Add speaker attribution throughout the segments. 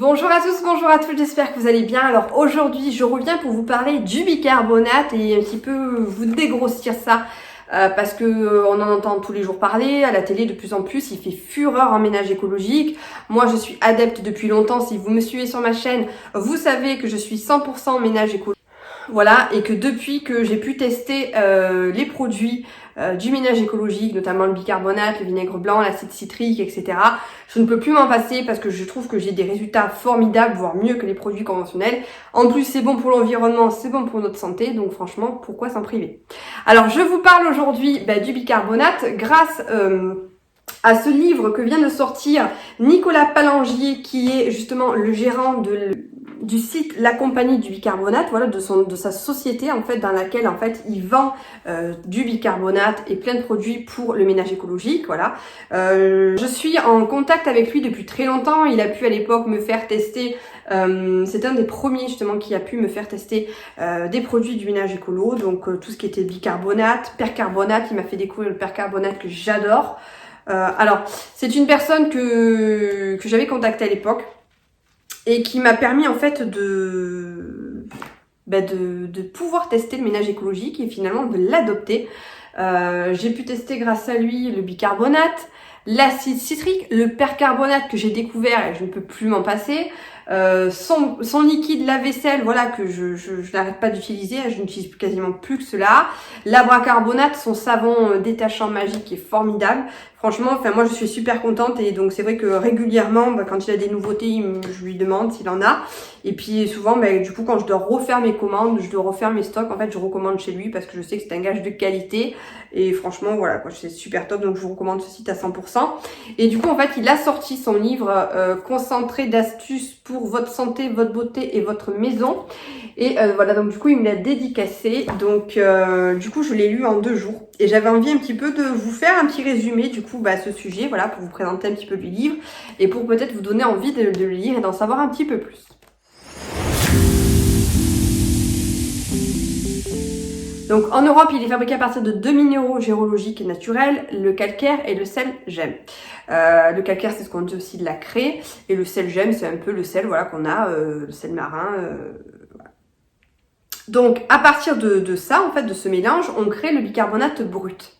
Speaker 1: Bonjour à tous, bonjour à toutes, j'espère que vous allez bien. Alors aujourd'hui je reviens pour vous parler du bicarbonate et un petit peu vous dégrossir ça parce que on en entend tous les jours parler, à la télé de plus en plus, il fait fureur en ménage écologique. Moi je suis adepte depuis longtemps, si vous me suivez sur ma chaîne, vous savez que je suis 100% ménage écologique. Voilà, et que depuis que j'ai pu tester les produits du ménage écologique, notamment le bicarbonate, le vinaigre blanc, l'acide citrique, etc., je ne peux plus m'en passer parce que je trouve que j'ai des résultats formidables, voire mieux que les produits conventionnels. En plus, c'est bon pour l'environnement, c'est bon pour notre santé, donc franchement, pourquoi s'en priver? Alors, je vous parle aujourd'hui du bicarbonate grâce à ce livre que vient de sortir Nicolas Palangier, qui est justement le gérant du site La Compagnie du Bicarbonate, voilà, de sa société en fait, dans laquelle en fait il vend du bicarbonate et plein de produits pour le ménage écologique, voilà. Je suis en contact avec lui depuis très longtemps. Il a pu à l'époque me faire tester, c'est un des premiers justement qui a pu me faire tester des produits du ménage écolo, donc tout ce qui était bicarbonate, percarbonate. Il m'a fait découvrir le percarbonate que j'adore. Alors, c'est une personne que j'avais contactée à l'époque et qui m'a permis en fait de pouvoir tester le ménage écologique et finalement de l'adopter. J'ai pu tester grâce à lui le bicarbonate, l'acide citrique, le percarbonate que j'ai découvert et je ne peux plus m'en passer. Son liquide lave-vaisselle, voilà, que je n'arrête pas d'utiliser, je n'utilise quasiment plus que cela. L'abracarbonate, son savon détachant magique est formidable. Franchement, enfin moi je suis super contente et donc c'est vrai que régulièrement, quand il a des nouveautés, je lui demande s'il en a. Et puis souvent, du coup, quand je dois refaire mes commandes, je dois refaire mes stocks, en fait, je recommande chez lui parce que je sais que c'est un gage de qualité. Et franchement, voilà, quoi, c'est super top, donc je vous recommande ce site à 100%. Et du coup, en fait, il a sorti son livre concentré d'astuces pour votre santé, votre beauté et votre maison. Et voilà, donc du coup, il me l'a dédicacé. Donc, du coup, je l'ai lu en 2 jours. Et j'avais envie un petit peu de vous faire un petit résumé, du coup, à ce sujet, voilà, pour vous présenter un petit peu le livre et pour peut-être vous donner envie de le lire et d'en savoir un petit peu plus. Donc en Europe, il est fabriqué à partir de 2 minéraux géologiques et naturels, le calcaire et le sel gemme. Le calcaire, c'est ce qu'on dit aussi de la craie, et le sel gemme, c'est un peu le sel, voilà, qu'on a, le sel marin. Voilà. Donc à partir de ça, en fait, de ce mélange, on crée le bicarbonate brut.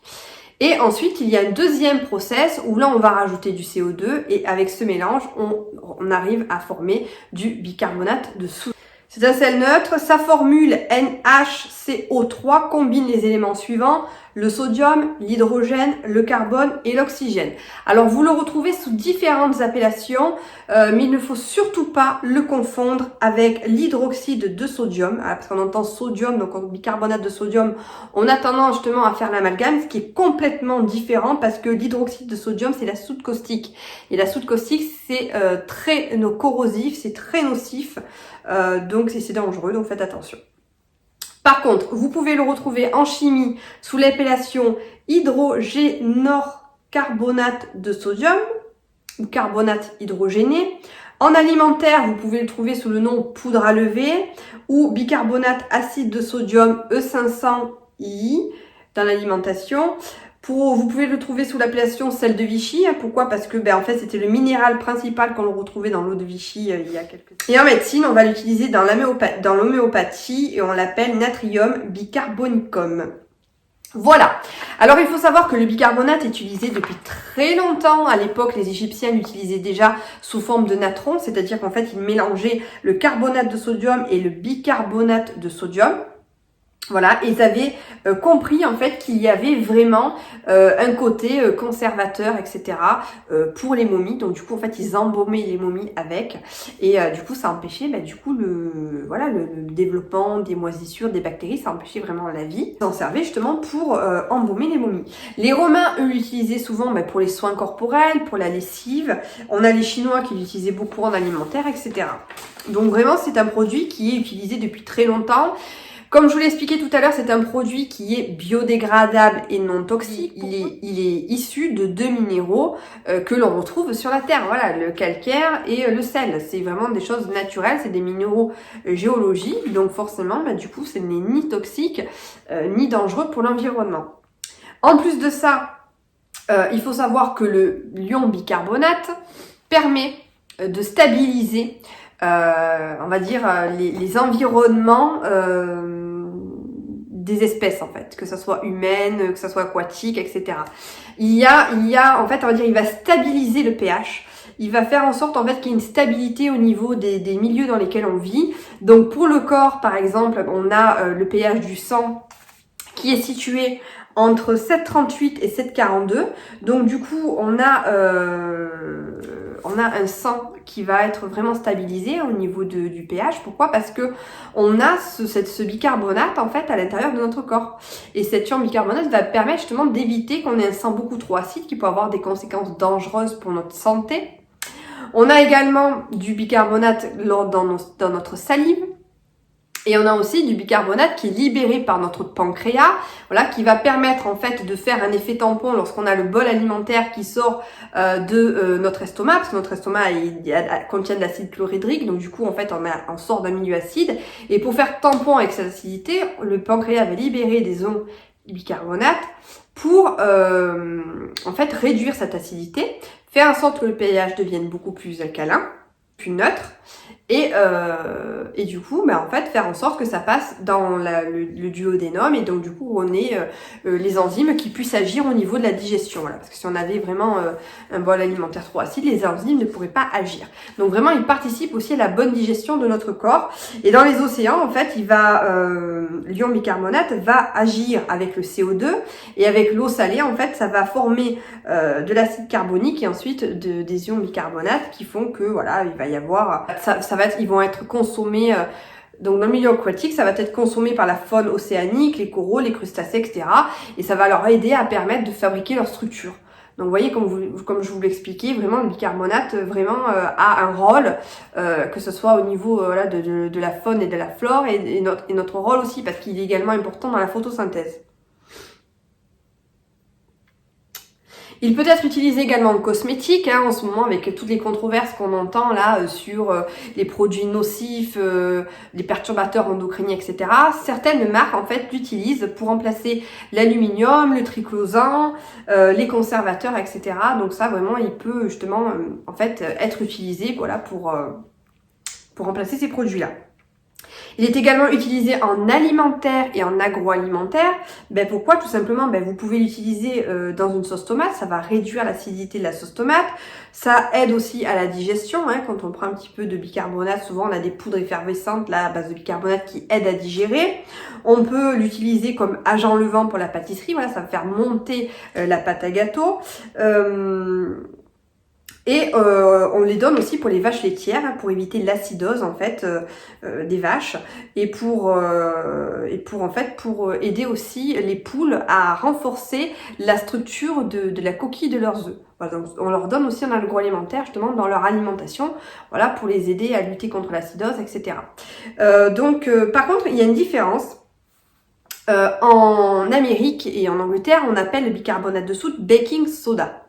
Speaker 1: Et ensuite, il y a un deuxième process où là, on va rajouter du CO2 et avec ce mélange, on arrive à former du bicarbonate de soude. C'est un sel neutre, sa formule NaCO3 combine les éléments suivants, le sodium, l'hydrogène, le carbone et l'oxygène. Alors vous le retrouvez sous différentes appellations, mais il ne faut surtout pas le confondre avec l'hydroxyde de sodium, parce qu'on entend sodium, donc en bicarbonate de sodium, on a tendance justement à faire l'amalgame, ce qui est complètement différent parce que l'hydroxyde de sodium c'est la soude caustique. Et la soude caustique c'est très corrosif, c'est très nocif. Donc c'est dangereux, donc faites attention. Par contre, vous pouvez le retrouver en chimie sous l'appellation hydrogénocarbonate de sodium ou carbonate hydrogéné. En alimentaire, vous pouvez le trouver sous le nom poudre à lever ou bicarbonate acide de sodium E500I dans l'alimentation. Vous pouvez le trouver sous l'appellation sel de Vichy. Pourquoi? Parce que en fait c'était le minéral principal qu'on retrouvait dans l'eau de Vichy il y a quelques années. Et en médecine, on va l'utiliser dans l'homéopathie et on l'appelle natrium bicarbonicum. Voilà. Alors il faut savoir que le bicarbonate est utilisé depuis très longtemps. À l'époque, les Égyptiens l'utilisaient déjà sous forme de natron, c'est-à-dire qu'en fait ils mélangeaient le carbonate de sodium et le bicarbonate de sodium. Voilà, ils avaient compris en fait qu'il y avait vraiment un côté conservateur, etc. Pour les momies. Donc du coup en fait ils embaumaient les momies avec et du coup ça empêchait le développement des moisissures, des bactéries, ça empêchait vraiment la vie. Ils en servaient justement pour embaumer les momies. Les Romains eux l'utilisaient souvent pour les soins corporels, pour la lessive. On a les Chinois qui l'utilisaient beaucoup en alimentaire, etc. Donc vraiment c'est un produit qui est utilisé depuis très longtemps. Comme je vous l'ai expliqué tout à l'heure, c'est un produit qui est biodégradable et non toxique. Il est issu de 2 minéraux que l'on retrouve sur la Terre. Voilà, le calcaire et le sel. C'est vraiment des choses naturelles, c'est des minéraux géologiques. Donc forcément, du coup, ce n'est ni toxique ni dangereux pour l'environnement. En plus de ça, il faut savoir que le ion bicarbonate permet de stabiliser, on va dire, les environnements des espèces en fait, que ça soit humaine, que ça soit aquatique, etc. Il y a en fait, on va dire, il va stabiliser le pH. Il va faire en sorte en fait qu'il y ait une stabilité au niveau des milieux dans lesquels on vit. Donc pour le corps, par exemple, on a le pH du sang qui est situé entre 7,38 et 7,42. Donc du coup, on a un sang qui va être vraiment stabilisé au niveau du pH. Pourquoi? Parce que on a ce bicarbonate en fait à l'intérieur de notre corps. Et cet ion bicarbonate va permettre justement d'éviter qu'on ait un sang beaucoup trop acide qui peut avoir des conséquences dangereuses pour notre santé. On a également du bicarbonate dans notre salive. Et on a aussi du bicarbonate qui est libéré par notre pancréas, voilà, qui va permettre en fait de faire un effet tampon lorsqu'on a le bol alimentaire qui sort de notre estomac, parce que notre estomac contient de l'acide chlorhydrique, donc du coup en fait on sort d'un milieu acide. Et pour faire tampon avec cette acidité, le pancréas va libérer des ions bicarbonate pour en fait réduire cette acidité, faire en sorte que le pH devienne beaucoup plus alcalin, plus neutre. Et du coup, en fait, faire en sorte que ça passe dans le duodénum et donc du coup, on ait les enzymes qui puissent agir au niveau de la digestion. Voilà, parce que si on avait vraiment un bol alimentaire trop acide, les enzymes ne pourraient pas agir. Donc vraiment, il participe aussi à la bonne digestion de notre corps. Et dans les océans, en fait, l'ion bicarbonate va agir avec le CO2 et avec l'eau salée, en fait, ça va former de l'acide carbonique et ensuite des ions bicarbonate qui font que voilà, il va y avoir ils vont être consommés donc dans le milieu aquatique, ça va être consommé par la faune océanique, les coraux, les crustacés, etc. Et ça va leur aider à permettre de fabriquer leur structure. Donc vous voyez, comme je vous l'expliquais, vraiment le bicarbonate vraiment a un rôle, que ce soit au niveau voilà, de la faune et de la flore et notre rôle aussi, parce qu'il est également important dans la photosynthèse. Il peut être utilisé également en cosmétique, en ce moment avec toutes les controverses qu'on entend là sur les produits nocifs, les perturbateurs endocriniens, etc. Certaines marques en fait l'utilisent pour remplacer l'aluminium, le triclosan, les conservateurs, etc. Donc ça vraiment il peut justement en fait être utilisé voilà pour remplacer ces produits-là. Il est également utilisé en alimentaire et en agroalimentaire. Pourquoi? Tout simplement, vous pouvez l'utiliser dans une sauce tomate, ça va réduire l'acidité de la sauce tomate. Ça aide aussi à la digestion, quand on prend un petit peu de bicarbonate, souvent on a des poudres effervescentes là, à base de bicarbonate qui aident à digérer. On peut l'utiliser comme agent levant pour la pâtisserie, voilà, ça va faire monter la pâte à gâteau. Et on les donne aussi pour les vaches laitières pour éviter l'acidose en fait des vaches et pour aider aussi les poules à renforcer la structure de la coquille de leurs œufs. Voilà, donc on leur donne aussi un agroalimentaire justement dans leur alimentation, voilà, pour les aider à lutter contre l'acidose, etc. Par contre, il y a une différence. En Amérique et en Angleterre, on appelle le bicarbonate de soude baking soda.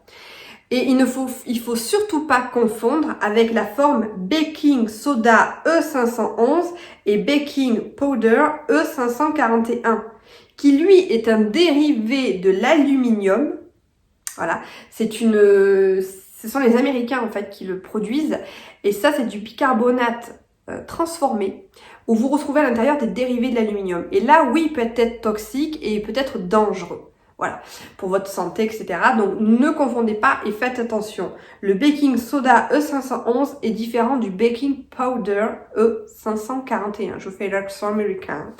Speaker 1: Et il faut surtout pas confondre avec la forme baking soda E511 et baking powder E541, qui lui est un dérivé de l'aluminium. Voilà, ce sont les Américains en fait qui le produisent, et ça c'est du bicarbonate transformé, où vous retrouvez à l'intérieur des dérivés de l'aluminium. Et là, oui, il peut être toxique et peut être dangereux. Voilà, pour votre santé, etc. Donc, ne confondez pas et faites attention. Le baking soda E511 est différent du baking powder E541. Je fais l'accent américain.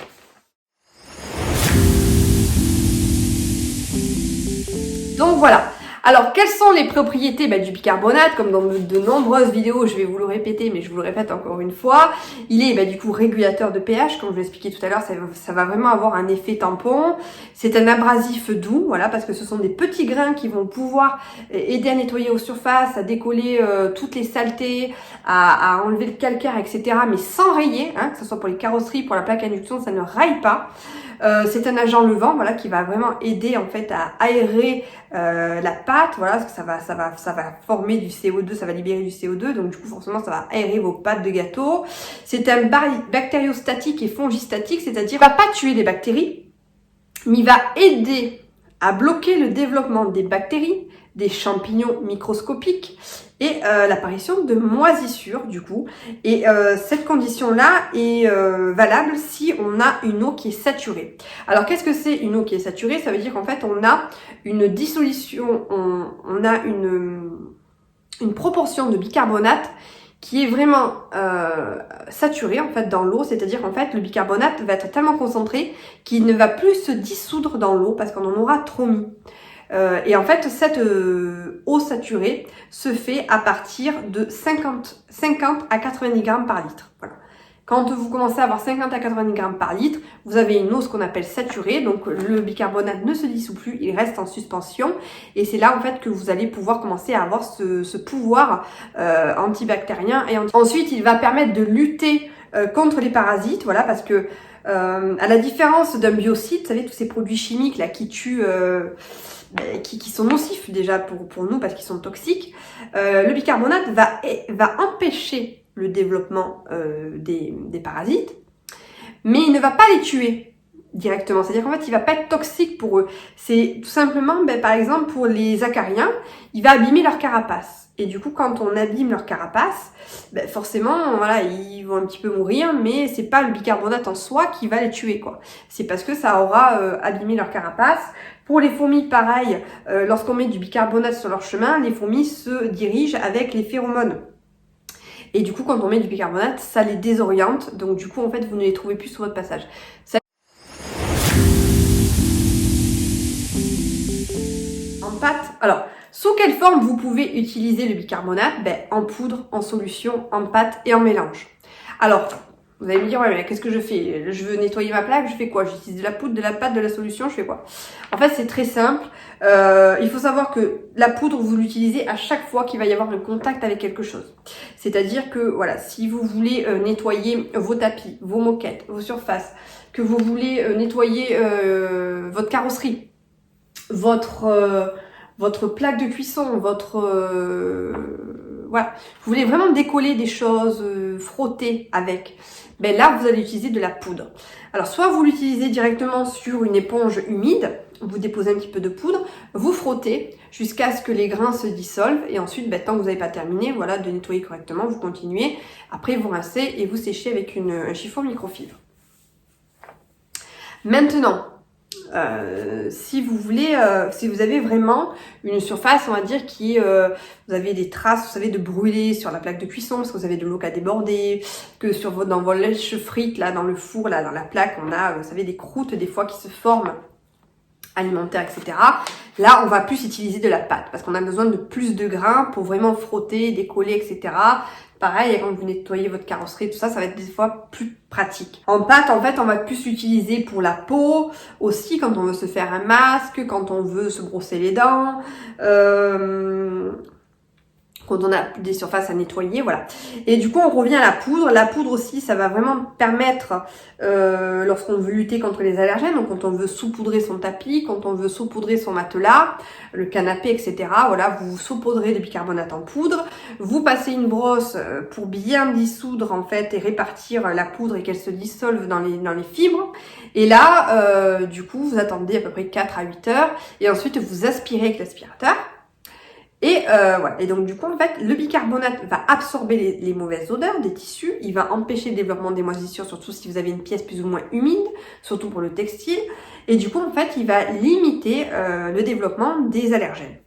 Speaker 1: Donc, voilà. Alors, quelles sont les propriétés du bicarbonate? Comme dans de nombreuses vidéos, je vais vous le répéter, mais je vous le répète encore une fois. Il est du coup régulateur de pH, comme je l'expliquais tout à l'heure, ça va vraiment avoir un effet tampon. C'est un abrasif doux, voilà, parce que ce sont des petits grains qui vont pouvoir aider à nettoyer aux surfaces, à décoller toutes les saletés, à enlever le calcaire, etc. Mais sans rayer, que ce soit pour les carrosseries, pour la plaque à induction, ça ne raille pas. C'est un agent levant, voilà, qui va vraiment aider en fait à aérer la pâte, voilà, parce que ça va former du CO2, ça va libérer du CO2, donc du coup forcément ça va aérer vos pâtes de gâteau. C'est un bactériostatique et fongistatique, c'est-à-dire il va pas tuer les bactéries, mais il va aider à bloquer le développement des bactéries, des champignons microscopiques et l'apparition de moisissures du coup. Et cette condition-là est valable si on a une eau qui est saturée. Alors qu'est-ce que c'est une eau qui est saturée? Ça veut dire qu'en fait on a une dissolution, on a une proportion de bicarbonate qui est vraiment saturée en fait dans l'eau, c'est-à-dire qu'en fait le bicarbonate va être tellement concentré qu'il ne va plus se dissoudre dans l'eau parce qu'on en aura trop mis. Et en fait cette eau saturée se fait à partir de 50 à 90 grammes par litre. Voilà. Quand vous commencez à avoir 50 à 90 grammes par litre, vous avez une eau ce qu'on appelle saturée, donc le bicarbonate ne se dissout plus, il reste en suspension, et c'est là en fait que vous allez pouvoir commencer à avoir ce pouvoir antibactérien. Et ensuite, il va permettre de lutter contre les parasites, voilà, parce que à la différence d'un biocide, vous savez, tous ces produits chimiques là qui tuent, qui sont nocifs déjà pour nous parce qu'ils sont toxiques, le bicarbonate va empêcher le développement des parasites, mais il ne va pas les tuer directement. C'est-à-dire qu'en fait, il va pas être toxique pour eux. C'est tout simplement, par exemple, pour les acariens, il va abîmer leur carapace. Et du coup, quand on abîme leur carapace, forcément, voilà, ils vont un petit peu mourir, mais c'est pas le bicarbonate en soi qui va les tuer, quoi. C'est parce que ça aura abîmé leur carapace. Pour les fourmis, pareil, lorsqu'on met du bicarbonate sur leur chemin, les fourmis se dirigent avec les phéromones. Et du coup, quand on met du bicarbonate, ça les désoriente. Donc du coup, en fait, vous ne les trouvez plus sur votre passage. En pâte, alors, sous quelle forme vous pouvez utiliser le bicarbonate? En poudre, en solution, en pâte et en mélange. Alors, vous allez me dire, ouais, mais qu'est-ce que je fais? Je veux nettoyer ma plaque, je fais quoi? J'utilise de la poudre, de la pâte, de la solution, je fais quoi? En fait, c'est très simple. Il faut savoir que la poudre, vous l'utilisez à chaque fois qu'il va y avoir le contact avec quelque chose. C'est-à-dire que, voilà, si vous voulez nettoyer vos tapis, vos moquettes, vos surfaces, que vous voulez nettoyer votre carrosserie, votre plaque de cuisson, voilà, vous voulez vraiment décoller des choses, frotter avec, là vous allez utiliser de la poudre. Alors soit vous l'utilisez directement sur une éponge humide, vous déposez un petit peu de poudre, vous frottez jusqu'à ce que les grains se dissolvent et ensuite tant que vous n'avez pas terminé, voilà, de nettoyer correctement, vous continuez, après vous rincez et vous séchez avec un chiffon microfibre. Maintenant, si vous voulez, si vous avez vraiment une surface, on va dire, qui vous avez des traces, vous savez, de brûler sur la plaque de cuisson parce que vous avez de l'eau qui a débordé, que dans vos lèches frites, là, dans le four, là, dans la plaque, on a, vous savez, des croûtes des fois qui se forment, alimentaires, etc. Là, on va plus utiliser de la pâte parce qu'on a besoin de plus de grains pour vraiment frotter, décoller, etc. Pareil, quand vous nettoyez votre carrosserie, tout ça, ça va être des fois plus pratique. En pâte, en fait, on va plus l'utiliser pour la peau, aussi quand on veut se faire un masque, quand on veut se brosser les dents, quand on a des surfaces à nettoyer, voilà. Et du coup, on revient à la poudre. La poudre aussi, ça va vraiment permettre, lorsqu'on veut lutter contre les allergènes, donc quand on veut saupoudrer son tapis, quand on veut saupoudrer son matelas, le canapé, etc. Voilà, vous saupoudrez du bicarbonate en poudre. Vous passez une brosse pour bien dissoudre, en fait, et répartir la poudre et qu'elle se dissolve dans les fibres. Et là, du coup, vous attendez à peu près 4 à 8 heures. Et ensuite, vous aspirez avec l'aspirateur. Et voilà. Et donc du coup, en fait, le bicarbonate va absorber les mauvaises odeurs des tissus. Il va empêcher le développement des moisissures, surtout si vous avez une pièce plus ou moins humide, surtout pour le textile. Et du coup, en fait, il va limiter le développement des allergènes.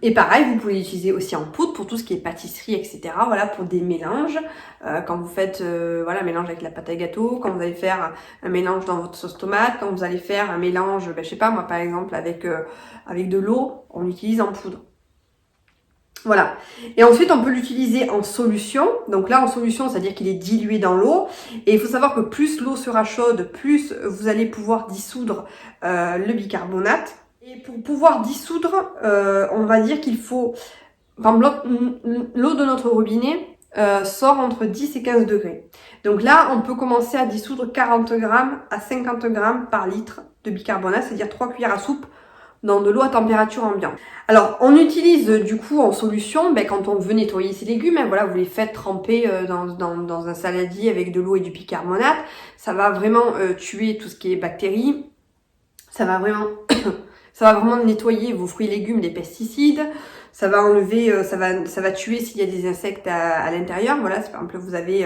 Speaker 1: Et pareil, vous pouvez l'utiliser aussi en poudre pour tout ce qui est pâtisserie, etc. Voilà, pour des mélanges. Quand vous faites voilà, un mélange avec la pâte à gâteau, quand vous allez faire un mélange dans votre sauce tomate, quand vous allez faire un mélange, je sais pas moi par exemple avec de l'eau, on l'utilise en poudre. Voilà. Et ensuite, on peut l'utiliser en solution. Donc là, en solution, c'est-à-dire qu'il est dilué dans l'eau. Et il faut savoir que plus l'eau sera chaude, plus vous allez pouvoir dissoudre le bicarbonate. Et pour pouvoir dissoudre, on va dire qu'il faut... Par exemple, l'eau de notre robinet sort entre 10 et 15 degrés. Donc là, on peut commencer à dissoudre 40 grammes à 50 grammes par litre de bicarbonate, c'est-à-dire 3 cuillères à soupe dans de l'eau à température ambiante. Alors, on utilise du coup en solution, quand on veut nettoyer ses légumes, voilà, vous les faites tremper dans un saladier avec de l'eau et du bicarbonate. Ça va vraiment tuer tout ce qui est bactéries. Ça va vraiment Ça va vraiment nettoyer vos fruits et légumes des pesticides. Ça va enlever, ça va tuer s'il y a des insectes à l'intérieur. Voilà, si par exemple vous avez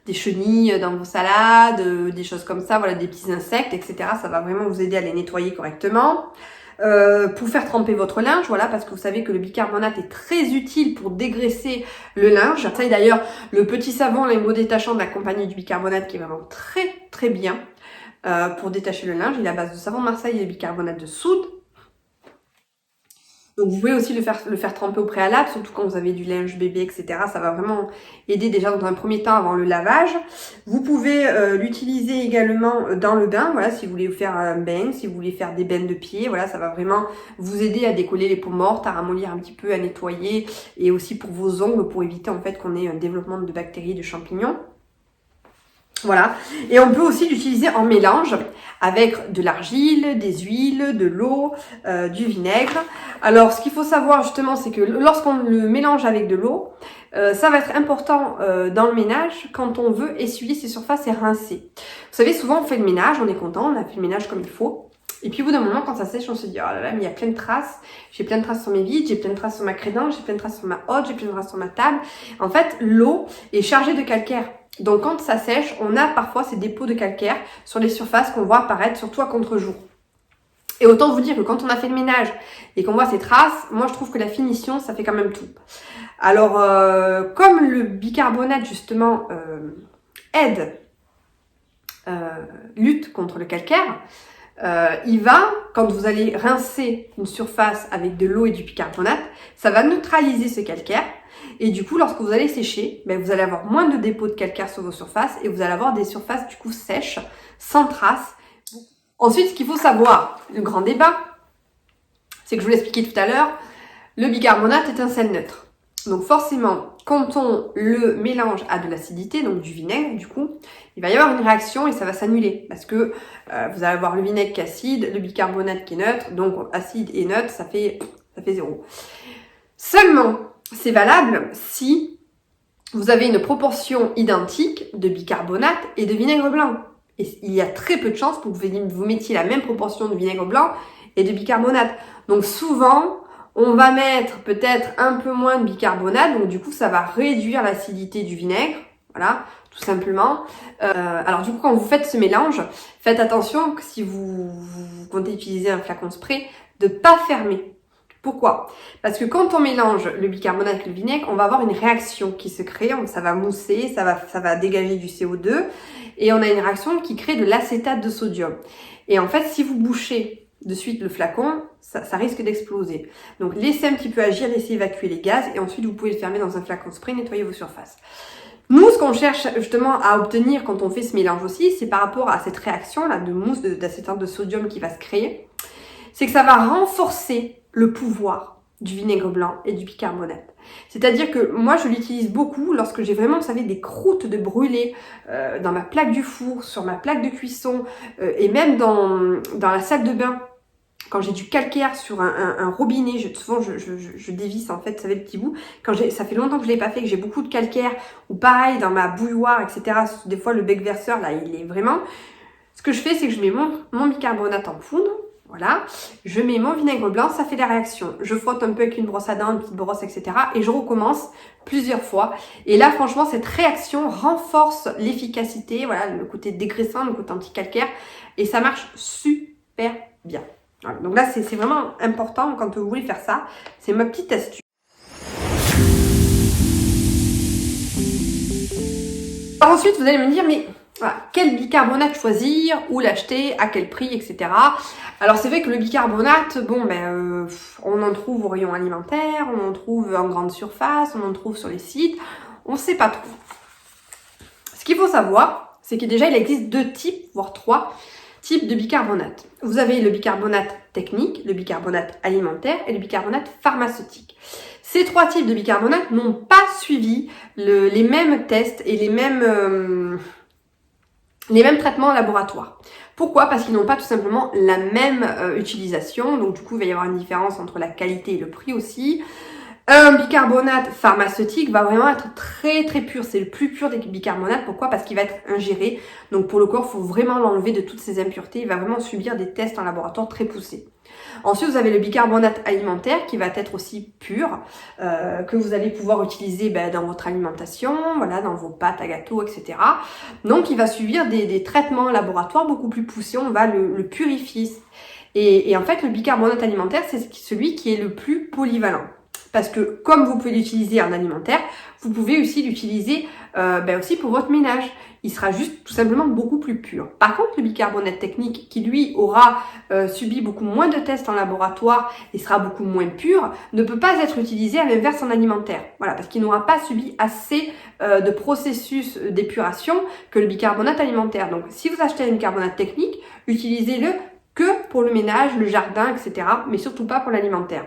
Speaker 1: des chenilles dans vos salades, des choses comme ça, voilà, des petits insectes, etc. Ça va vraiment vous aider à les nettoyer correctement. Pour faire tremper votre linge, voilà, parce que vous savez que le bicarbonate est très utile pour dégraisser le linge. Ça, et d'ailleurs, le petit savon lingot détachant de la compagnie du bicarbonate qui est vraiment très très bien pour détacher le linge. Il est à base de savon de Marseille et de bicarbonate de soude. Donc vous pouvez aussi le faire tremper au préalable, surtout quand vous avez du linge bébé, etc. Ça va vraiment aider déjà dans un premier temps avant le lavage. Vous pouvez l'utiliser également dans le bain, voilà, si vous voulez vous faire un bain, si vous voulez faire des bains de pieds, voilà, ça va vraiment vous aider à décoller les peaux mortes, à ramollir un petit peu, à nettoyer, et aussi pour vos ongles, pour éviter en fait qu'on ait un développement de bactéries, de champignons. Voilà, et on peut aussi l'utiliser en mélange avec de l'argile, des huiles, de l'eau, du vinaigre. Alors ce qu'il faut savoir justement, c'est que lorsqu'on le mélange avec de l'eau, ça va être important dans le ménage quand on veut essuyer ses surfaces et rincer. Vous savez, souvent on fait le ménage, on est content, on a fait le ménage comme il faut. Et puis au bout d'un moment, quand ça sèche, on se dit « Oh là là, mais il y a plein de traces. J'ai plein de traces sur mes vides, j'ai plein de traces sur ma crédence, j'ai plein de traces sur ma hotte, j'ai plein de traces sur ma table. » En fait, l'eau est chargée de calcaire. Donc quand ça sèche, on a parfois ces dépôts de calcaire sur les surfaces qu'on voit apparaître, surtout à contre-jour. Et autant vous dire que quand on a fait le ménage et qu'on voit ces traces, moi je trouve que la finition, ça fait quand même tout. Alors, comme le bicarbonate justement lutte contre le calcaire, il va, quand vous allez rincer une surface avec de l'eau et du bicarbonate, ça va neutraliser ce calcaire. Et du coup, lorsque vous allez sécher, vous allez avoir moins de dépôts de calcaire sur vos surfaces et vous allez avoir des surfaces du coup sèches, sans traces. Ensuite, ce qu'il faut savoir, le grand débat, c'est que je vous l'expliquais tout à l'heure, le bicarbonate est un sel neutre. Donc forcément, quand on le mélange à de l'acidité, donc du vinaigre, du coup, il va y avoir une réaction et ça va s'annuler. Parce que vous allez avoir le vinaigre qui est acide, le bicarbonate qui est neutre, donc acide et neutre, ça fait zéro. Seulement, c'est valable si vous avez une proportion identique de bicarbonate et de vinaigre blanc. Et il y a très peu de chances pour que vous mettiez la même proportion de vinaigre blanc et de bicarbonate. Donc souvent, on va mettre peut-être un peu moins de bicarbonate, donc du coup ça va réduire l'acidité du vinaigre, voilà, tout simplement. Alors du coup quand vous faites ce mélange, faites attention que si vous comptez utiliser un flacon spray, de pas fermer. Pourquoi? Parce que quand on mélange le bicarbonate avec le vinaigre, on va avoir une réaction qui se crée, ça va mousser, ça va dégager du CO2 et on a une réaction qui crée de l'acétate de sodium. Et en fait, si vous bouchez de suite le flacon, ça risque d'exploser. Donc laissez un petit peu agir, laissez évacuer les gaz et ensuite vous pouvez le fermer dans un flacon spray, nettoyer vos surfaces. Nous, ce qu'on cherche justement à obtenir quand on fait ce mélange aussi, c'est par rapport à cette réaction là de mousse d'acétate de sodium qui va se créer, c'est que ça va renforcer le pouvoir du vinaigre blanc et du bicarbonate. C'est-à-dire que moi, je l'utilise beaucoup lorsque j'ai vraiment, vous savez, des croûtes de brûlé dans ma plaque du four, sur ma plaque de cuisson et même dans la salle de bain. Quand j'ai du calcaire sur un robinet, souvent je dévisse en fait, vous savez, le petit bout. Ça fait longtemps que je l'ai pas fait, que j'ai beaucoup de calcaire, ou pareil dans ma bouilloire, etc. Des fois le bec verseur, là, il est vraiment... Ce que je fais, c'est que je mets mon bicarbonate en poudre. Voilà, je mets mon vinaigre blanc, ça fait la réaction. Je frotte un peu avec une brosse à dents, une petite brosse, etc. Et je recommence plusieurs fois. Et là, franchement, cette réaction renforce l'efficacité, voilà, le côté dégraissant, le côté anti-calcaire. Et ça marche super bien. Voilà, donc là, c'est vraiment important quand vous voulez faire ça. C'est ma petite astuce. Alors ensuite, vous allez me dire, mais... Voilà, quel bicarbonate choisir, où l'acheter, à quel prix, etc. Alors c'est vrai que le bicarbonate, on en trouve au rayon alimentaire, on en trouve en grande surface, on en trouve sur les sites, on ne sait pas trop. Ce qu'il faut savoir, c'est que déjà il existe 2 types, voire 3 types de bicarbonate. Vous avez le bicarbonate technique, le bicarbonate alimentaire et le bicarbonate pharmaceutique. Ces 3 types de bicarbonate n'ont pas suivi les mêmes tests et les mêmes traitements en laboratoire. Pourquoi? Parce qu'ils n'ont pas tout simplement la même utilisation. Donc du coup, il va y avoir une différence entre la qualité et le prix aussi. Un bicarbonate pharmaceutique va vraiment être très très pur. C'est le plus pur des bicarbonates. Pourquoi? Parce qu'il va être ingéré. Donc pour le corps, il faut vraiment l'enlever de toutes ces impuretés. Il va vraiment subir des tests en laboratoire très poussés. Ensuite, vous avez le bicarbonate alimentaire qui va être aussi pur, que vous allez pouvoir utiliser dans votre alimentation, voilà, dans vos pâtes à gâteau, etc. Donc, il va subir des traitements laboratoires beaucoup plus poussés, on va le purifier. Et en fait, le bicarbonate alimentaire, c'est celui qui est le plus polyvalent. Parce que comme vous pouvez l'utiliser en alimentaire, vous pouvez aussi l'utiliser aussi pour votre ménage. Il sera juste tout simplement beaucoup plus pur. Par contre, le bicarbonate technique, qui lui aura subi beaucoup moins de tests en laboratoire et sera beaucoup moins pur, ne peut pas être utilisé à l'inverse en alimentaire. Voilà, parce qu'il n'aura pas subi assez de processus d'épuration que le bicarbonate alimentaire. Donc, si vous achetez un bicarbonate technique, utilisez-le que pour le ménage, le jardin, etc. Mais surtout pas pour l'alimentaire.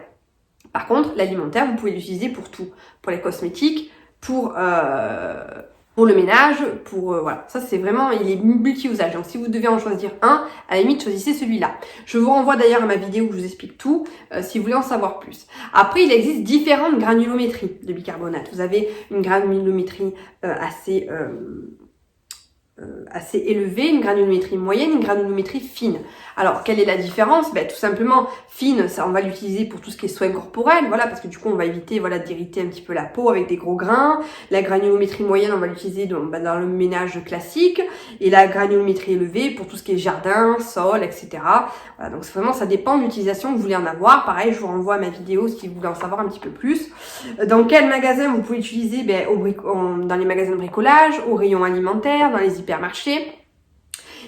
Speaker 1: Par contre, l'alimentaire, vous pouvez l'utiliser pour tout. Pour les cosmétiques, pour le ménage, voilà. Ça, c'est vraiment, il est multi-usage. Donc, si vous devez en choisir un, à la limite, choisissez celui-là. Je vous renvoie d'ailleurs à ma vidéo où je vous explique tout, si vous voulez en savoir plus. Après, il existe différentes granulométries de bicarbonate. Vous avez une granulométrie assez élevée, une granulométrie moyenne, une granulométrie fine. Alors, quelle est la différence? Tout simplement, fine, ça, on va l'utiliser pour tout ce qui est soins corporels, voilà, parce que du coup, on va éviter, voilà, d'irriter un petit peu la peau avec des gros grains. La granulométrie moyenne, on va l'utiliser dans le ménage classique, et la granulométrie élevée pour tout ce qui est jardin, sol, etc. Voilà, donc vraiment, ça dépend de l'utilisation que vous voulez en avoir. Pareil, je vous renvoie à ma vidéo si vous voulez en savoir un petit peu plus. Dans quel magasin vous pouvez l'utiliser? Dans les magasins de bricolage, au rayon alimentaire, dans les hypermarchés.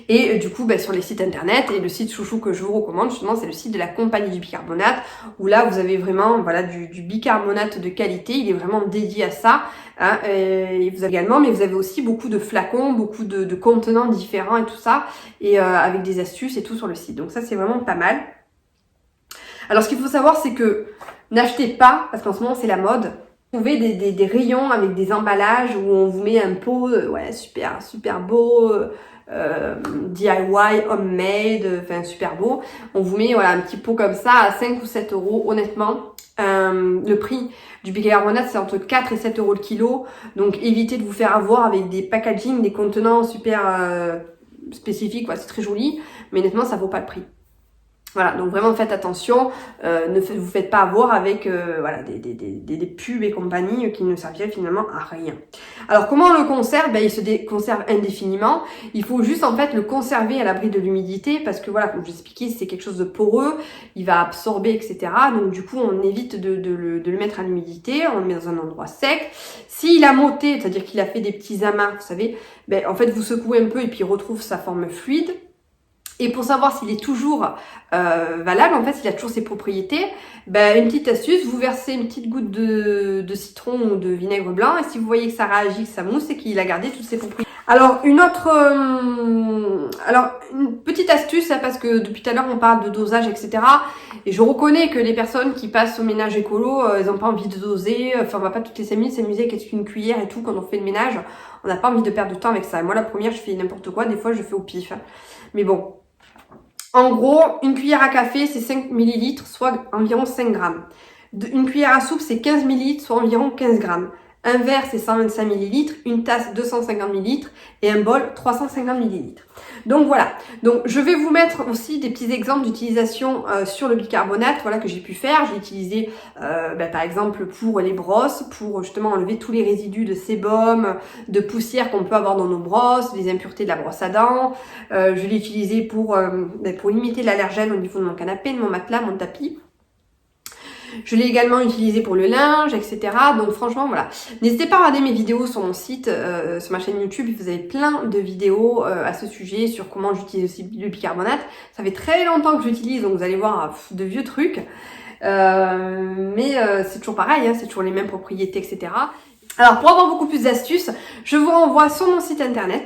Speaker 1: Et du coup, sur les sites internet, et le site chouchou que je vous recommande, justement, c'est le site de la compagnie du bicarbonate, où là, vous avez vraiment, voilà, du bicarbonate de qualité, il est vraiment dédié à ça, hein, et vous avez également, mais vous avez aussi beaucoup de flacons, beaucoup de contenants différents et tout ça, et avec des astuces et tout sur le site. Donc ça, c'est vraiment pas mal. Alors, ce qu'il faut savoir, c'est que n'achetez pas, parce qu'en ce moment, c'est la mode, trouver des rayons avec des emballages où on vous met un pot, super beau, DIY, homemade, enfin super beau. On vous met un petit pot comme ça à 5 ou 7 euros. Honnêtement, le prix du bicarbonate c'est entre 4 et 7 euros le kilo. Donc évitez de vous faire avoir avec des packaging, des contenants super spécifiques. C'est très joli, mais honnêtement ça vaut pas le prix. Voilà, donc vraiment faites attention, ne vous faites pas avoir avec des pubs et compagnie qui ne serviraient finalement à rien. Alors comment on le conserve? Il se conserve indéfiniment. Il faut juste en fait le conserver à l'abri de l'humidité parce que voilà, comme je vous expliquais, c'est quelque chose de poreux, il va absorber, etc. Donc du coup, on évite de le mettre à l'humidité, on le met dans un endroit sec. S'il a moté, c'est-à-dire qu'il a fait des petits amas, vous savez, en fait vous secouez un peu et puis il retrouve sa forme fluide. Et pour savoir s'il est toujours valable, en fait, s'il a toujours ses propriétés, une petite astuce, vous versez une petite goutte de citron ou de vinaigre blanc, et si vous voyez que ça réagit, que ça mousse, c'est qu'il a gardé toutes ses propriétés. Alors, une petite astuce, parce que depuis tout à l'heure, on parle de dosage, etc. Et je reconnais que les personnes qui passent au ménage écolo, elles n'ont pas envie de doser, on va pas toutes les 5 minutes s'amuser avec une cuillère et tout quand on fait le ménage. On n'a pas envie de perdre de temps avec ça. Et moi, la première, je fais n'importe quoi, des fois, je fais au pif. Mais bon. En gros, une cuillère à café, c'est 5 ml, soit environ 5 grammes. Une cuillère à soupe, c'est 15 ml, soit environ 15 grammes. Un verre, c'est 125 ml, une tasse, 250 ml, et un bol, 350 ml. Donc voilà. Donc je vais vous mettre aussi des petits exemples d'utilisation sur le bicarbonate, voilà, que j'ai pu faire. J'ai utilisé par exemple pour les brosses, pour justement enlever tous les résidus de sébum, de poussière qu'on peut avoir dans nos brosses, les impuretés de la brosse à dents. Je l'ai utilisé pour limiter l'allergène au niveau de mon canapé, de mon matelas, mon tapis. Je l'ai également utilisé pour le linge, etc. Donc franchement, voilà. N'hésitez pas à regarder mes vidéos sur mon site, sur ma chaîne YouTube. Vous avez plein de vidéos à ce sujet, sur comment j'utilise aussi le bicarbonate. Ça fait très longtemps que j'utilise, donc vous allez voir de vieux trucs. Mais c'est toujours pareil, c'est toujours les mêmes propriétés, etc. Alors, pour avoir beaucoup plus d'astuces, je vous renvoie sur mon site internet.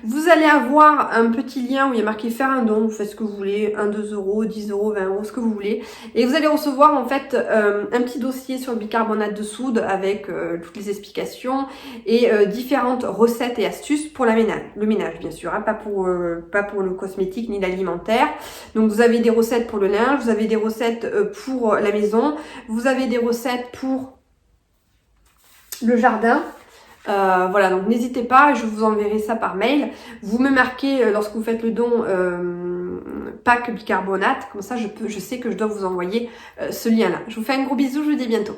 Speaker 1: Vous allez avoir un petit lien où il y a marqué faire un don. Vous faites ce que vous voulez, 1, 2 euros, 10 euros, 20 euros, ce que vous voulez. Et vous allez recevoir en fait un petit dossier sur le bicarbonate de soude avec toutes les explications et différentes recettes et astuces pour le ménage bien sûr, pas pour le cosmétique ni l'alimentaire. Donc vous avez des recettes pour le linge, vous avez des recettes pour la maison, vous avez des recettes pour le jardin, Voilà, donc n'hésitez pas, je vous enverrai ça par mail. Vous me marquez lorsque vous faites le don pack bicarbonate, comme ça je sais que je dois vous envoyer ce lien-là. Je vous fais un gros bisou, je vous dis à bientôt.